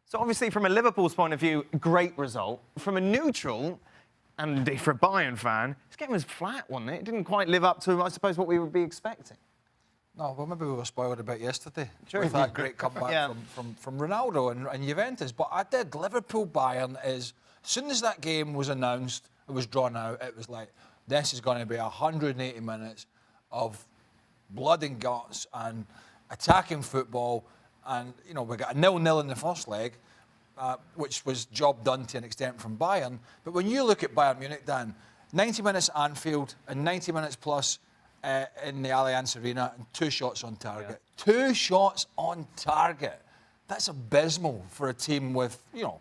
So obviously, from a Liverpool's point of view, great result. From a neutral, and indeed for a Bayern fan, this game was flat, wasn't it? It didn't quite live up to, I suppose, what we would be expecting. No, well, maybe we were spoiled a bit yesterday True. with that great comeback from Ronaldo and Juventus. But I did. Liverpool-Bayern is... As soon as that game was announced, it was drawn out, it was like, this is going to be 180 minutes of blood and guts and attacking football. And, you know, we got a 0-0 in the first leg, which was job done to an extent from Bayern. But when you look at Bayern Munich, Dan, 90 minutes at Anfield and 90 minutes plus in the Allianz Arena and 2 shots on target. Yeah. 2 shots on target. That's abysmal for a team with, you know,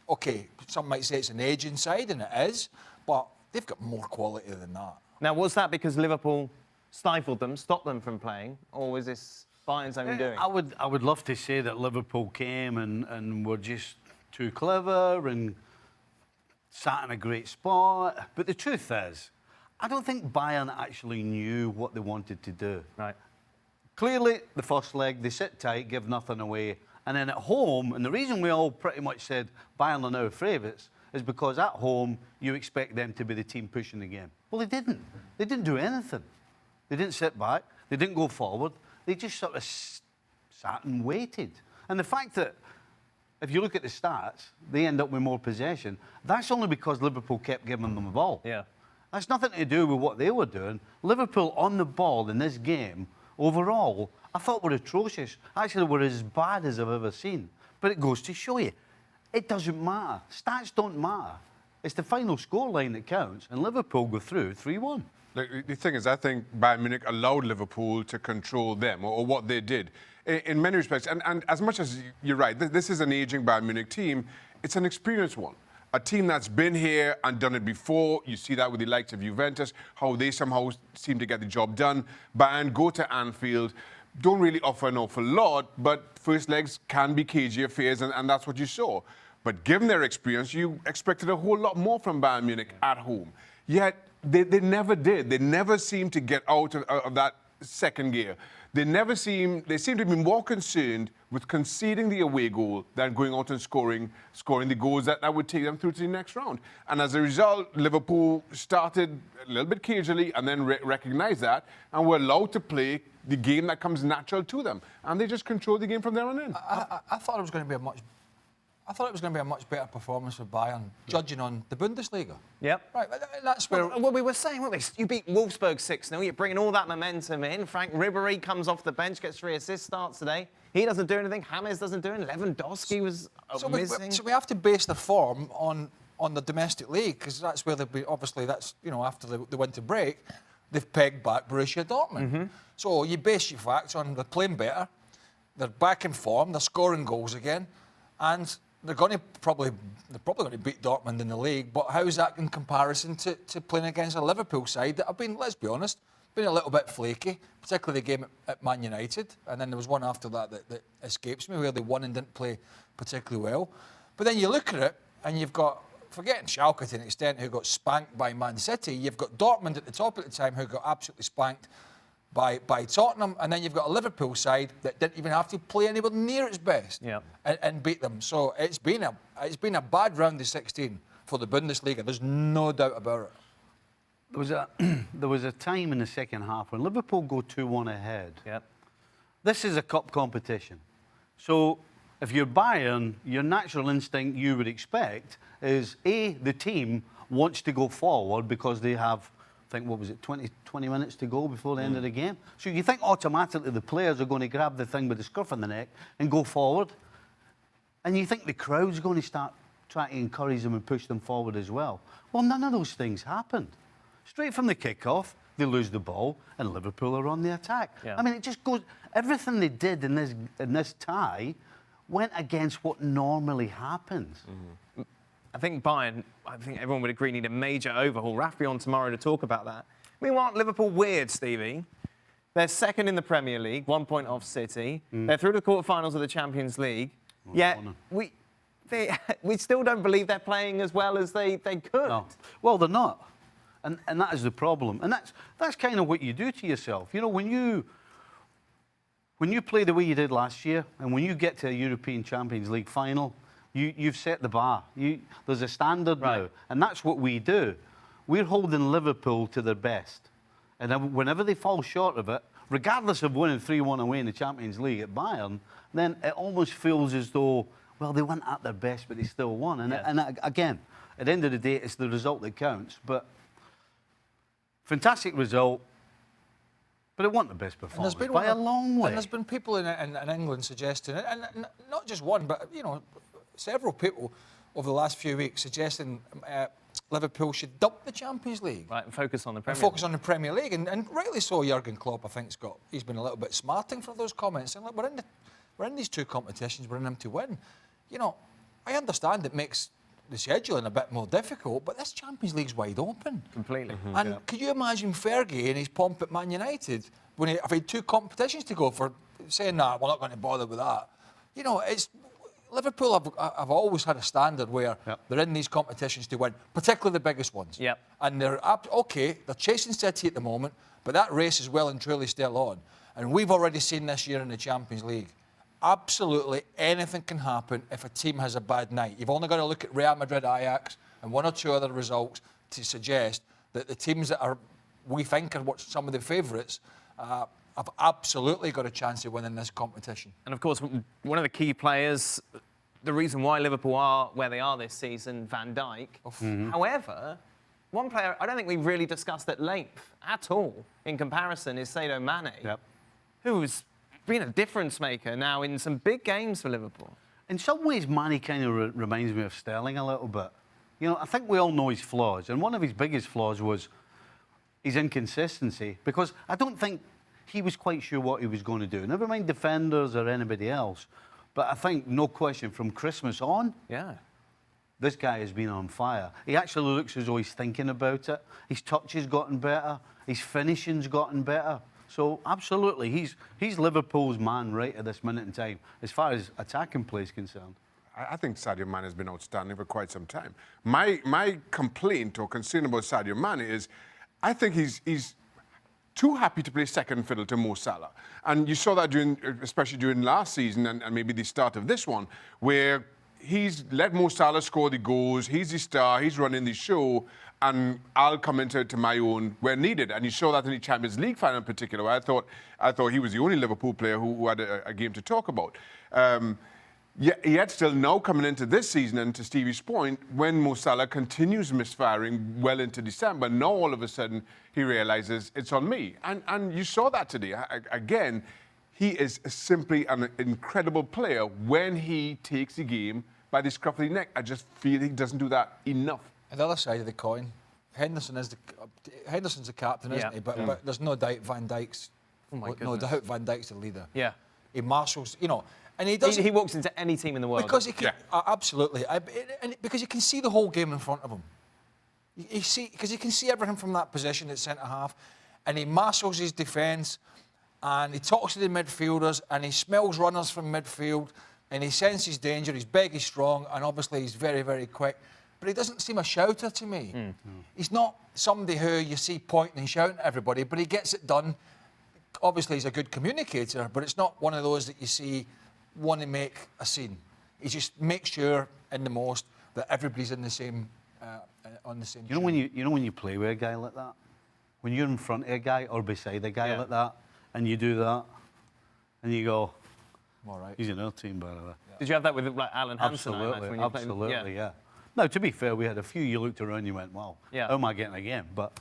OK, some might say it's an ageing side, and it is, but they've got more quality than that. Now, was that because Liverpool stifled them, stopped them from playing, or was this Bayern's own doing? I would love to say that Liverpool came and were just too clever and sat in a great spot. But the truth is, I don't think Bayern actually knew what they wanted to do. Right. Clearly, the first leg, they sit tight, give nothing away. And then at home, and the reason we all pretty much said Bayern are now favourites is because at home, you expect them to be the team pushing the game. Well, they didn't. They didn't do anything. They didn't sit back. They didn't go forward. They just sort of sat and waited. And the fact that, if you look at the stats, they end up with more possession, that's only because Liverpool kept giving them the ball. Yeah. That's nothing to do with what they were doing. Liverpool on the ball in this game, overall, I thought were atrocious. Actually, were as bad as I've ever seen. But it goes to show you, it doesn't matter. Stats don't matter. It's the final scoreline that counts, and Liverpool go through 3-1. Look, the thing is, I think Bayern Munich allowed Liverpool to control them, or what they did, in many respects. And as much as you're right, this is an aging Bayern Munich team, it's an experienced one. A team that's been here and done it before. You see that with the likes of Juventus, how they somehow seem to get the job done. Bayern go to Anfield, don't really offer an awful lot, but first legs can be cagey affairs, and that's what you saw. But given their experience, you expected a whole lot more from Bayern Munich at home. Yet, they never did. They never seemed to get out of that second gear. They seem to be more concerned with conceding the away goal than going out and scoring the goals that would take them through to the next round. And as a result, Liverpool started a little bit cagely and then recognized that and were allowed to play the game that comes natural to them. And they just controlled the game from there on in. I thought it was going to be a much better performance for Bayern, judging on the Bundesliga. Yep. Right, that's where... Well, we were saying, weren't we? You beat Wolfsburg 6-0, you're bringing all that momentum in. Frank Ribery comes off the bench, gets 3 assists, starts today. He doesn't do anything. James doesn't do anything. Lewandowski was missing. So we have to base the form on the domestic league, because that's where they've been... Obviously, that's, you know, after the winter break, they've pegged back Borussia Dortmund. Mm-hmm. So you base your facts on they're playing better, they're back in form, they're scoring goals again, and... They're probably going to beat Dortmund in the league, but how's that in comparison to playing against a Liverpool side that have been, let's be honest, been a little bit flaky, particularly the game at Man United, and then there was one after that escapes me where they won and didn't play particularly well. But then you look at it and you've got, forgetting Schalke to an extent, who got spanked by Man City, you've got Dortmund at the top at the time who got absolutely spanked by Tottenham, and then you've got a Liverpool side that didn't even have to play anywhere near its best and beat them. So it's been a bad round of 16 for the Bundesliga. There's no doubt about it. There was a time in the second half when Liverpool go 2-1 ahead. Yep. This is a cup competition. So if you're Bayern, your natural instinct you would expect is, A, the team wants to go forward because they have... I think, what was it, 20 minutes to go before the end of the game? So you think automatically the players are going to grab the thing with the scruff of the neck and go forward. And you think the crowd's going to start trying to encourage them and push them forward as well. Well, none of those things happened. Straight from the kick-off, they lose the ball and Liverpool are on the attack. Yeah. I mean, it just goes... Everything they did in this tie went against what normally happens. Mm-hmm. I think Bayern, I think everyone would agree, need a major overhaul. Raf be on tomorrow to talk about that. I mean, aren't Liverpool weird, Stevie? They're second in the Premier League, 1 point off City. They're through the quarterfinals of the Champions League. Yet we still don't believe they're playing as well as they could. No. Well, they're not. And that is the problem. And that's kind of what you do to yourself. You know, when you play the way you did last year, and when you get to a European Champions League final, You've set the bar. There's a standard now, Right. and that's what we do. We're holding Liverpool to their best. And then whenever they fall short of it, regardless of winning 3-1 away in the Champions League at Bayern, then it almost feels as though, well, they weren't at their best, but they still won. And again, at the end of the day, it's the result that counts. But fantastic result, but it wasn't the best performance by a long way. And there's been people in England suggesting, and not just one, but several people over the last few weeks suggesting Liverpool should dump the Champions League. Right, and focus on the Premier And focus on the Premier League. And rightly so, Jurgen Klopp, I think, he's been a little bit smarting for those comments. And look, we're in these two competitions, we're in them to win. I understand it makes the scheduling a bit more difficult, but this Champions League's wide open. Completely. And could you imagine Fergie and his pomp at Man United when he had two competitions to go for, saying, nah, we're not going to bother with that. It's Liverpool have always had a standard where they're in these competitions to win, particularly the biggest ones. Yep. And they're chasing City at the moment, but that race is well and truly still on. And we've already seen this year in the Champions League, absolutely anything can happen if a team has a bad night. You've only got to look at Real Madrid, Ajax, and one or two other results to suggest that the teams that we think are some of the favourites have absolutely got a chance of winning this competition. And of course, one of the key players, the reason why Liverpool are where they are this season, Van Dijk. However, one player I don't think we've really discussed at length at all in comparison is Sadio Mane, who's been a difference maker now in some big games for Liverpool. In some ways, Mane kind of reminds me of Sterling a little bit. I think we all know his flaws, and one of his biggest flaws was his inconsistency, because I don't think he was quite sure what he was going to do. Never mind defenders or anybody else. But I think, no question, from Christmas on, this guy has been on fire. He actually looks as though he's thinking about it. His touch has gotten better. His finishing's gotten better. So, absolutely, he's Liverpool's man right at this minute in time, as far as attacking play is concerned. I think Sadio Mane has been outstanding for quite some time. My complaint or concern about Sadio Mane is I think he's too happy to play second fiddle to Mo Salah. And you saw that especially during last season and maybe the start of this one, where he's let Mo Salah score the goals, he's the star, he's running the show, and I'll come into my own where needed. And you saw that in the Champions League final in particular, where I thought he was the only Liverpool player who had a game to talk about. Yet still now coming into this season, and to Stevie's point, when Mo Salah continues misfiring well into December, now all of a sudden he realises it's on me. And you saw that today. Again, he is simply an incredible player when he takes the game by the scruff of the neck. I just feel he doesn't do that enough. And the other side of the coin, Henderson's the captain, isn't he? But there's no doubt Van Dijk's Van Dijk's the leader. Yeah. He marshals, and he does. He walks into any team in the world. Because he can, absolutely, because he can see the whole game in front of him. Because he can see everything from that position at centre half, and he marshals his defence, and he talks to the midfielders, and he smells runners from midfield, and he senses danger. He's big, he's strong, and obviously he's very, very quick. But he doesn't seem a shouter to me. He's not somebody who you see pointing and shouting at everybody, but he gets it done. Obviously, he's a good communicator, but it's not one of those that you see want to make a scene. He just makes sure, in the most, that everybody's in the same on the same. You know when you play with a guy like that, when you're in front of a guy or beside a guy like that, and you do that, and you go, all right. He's in our team, by the way. Did you have that with Alan Hansen? Absolutely, yeah. Now, to be fair, we had a few. You looked around, and you went, "Wow, how am I getting a game?" But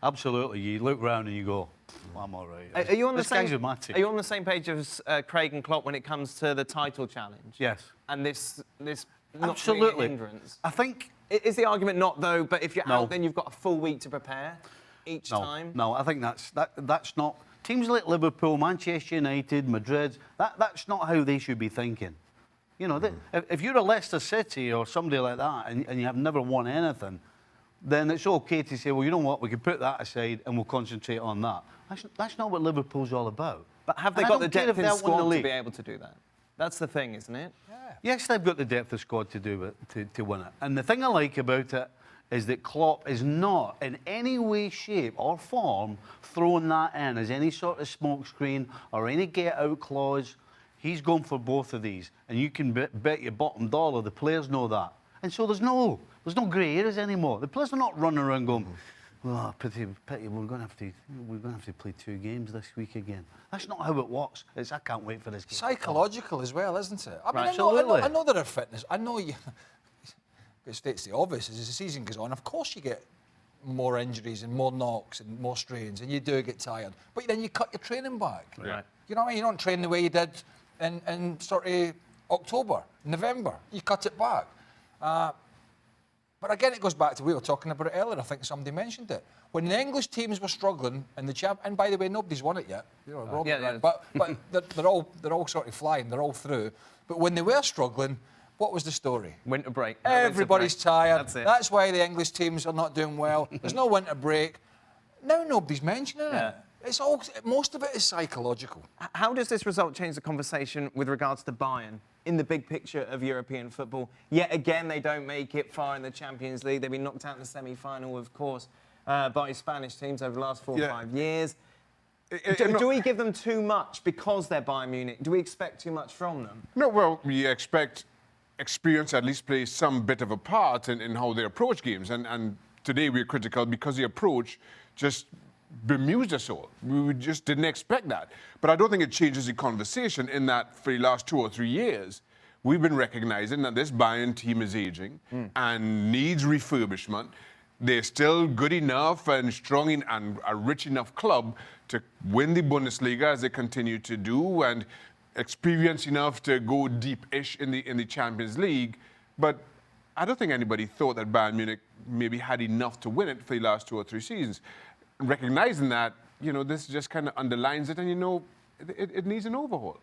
absolutely, you look round and you go, well, I'm all right. Are you on the this same? guy's with my team. Are you on the same page as Craig and Klopp when it comes to the title challenge? Yes. And this absolutely not being a hindrance. I think is the argument not though, but if you're out, then you've got a full week to prepare each time. No, I think that's not. Teams like Liverpool, Manchester United, Madrid, that's not how they should be thinking. If you're a Leicester City or somebody like that and you have never won anything, then it's okay to say, well, you know what, we can put that aside and we'll concentrate on that. That's not what Liverpool's all about. But have they got the depth in squad to be able to do that? That's the thing, isn't it? Yeah. Yes, they've got the depth of squad to do it, to win it. And the thing I like about it is that Klopp is not in any way, shape or form throwing that in as any sort of smokescreen or any get-out clause. He's going for both of these, and you can bet your bottom dollar the players know that. And so there's no grey areas anymore. The players are not running around going, "Oh, pity, we're going to have to play 2 games this week again." That's not how it works. It's I can't wait for this game. Psychological as well, isn't it? I mean, Right. I know there are fitness. I know you. It states the obvious. As the season goes on, of course you get more injuries and more knocks and more strains, and you do get tired. But then you cut your training back. Right. You know what I mean? You don't train the way you did in sort of October, November. You cut it back. But again, it goes back to we were talking about it earlier. I think somebody mentioned it. When the English teams were struggling in the and by the way, nobody's won it yet. You know, Robert, yeah. but they're all sort of flying. They're all through. But when they were struggling, what was the story? Winter break. Everybody's tired. That's it. That's why the English teams are not doing well. There's no winter break. Now nobody's mentioning it. It's all. Most of it is psychological. How does this result change the conversation with regards to Bayern in the big picture of European football? Yet again, they don't make it far in the Champions League. They've been knocked out in the semi-final, of course, by Spanish teams over the last 4 or 5 years. Do we give them too much because they're Bayern Munich? Do we expect too much from them? No, well, we expect experience at least plays some bit of a part in how they approach games. And today we're critical because the approach just bemused us all. We just didn't expect that. But I don't think it changes the conversation in that for the last 2 or 3 years, we've been recognizing that this Bayern team is aging and needs refurbishment. They're still good enough and strong and a rich enough club to win the Bundesliga as they continue to do, and experienced enough to go deep-ish in the Champions League. But I don't think anybody thought that Bayern Munich maybe had enough to win it for the last 2 or 3 seasons. Recognizing that, this just kind of underlines it, and it needs an overhaul.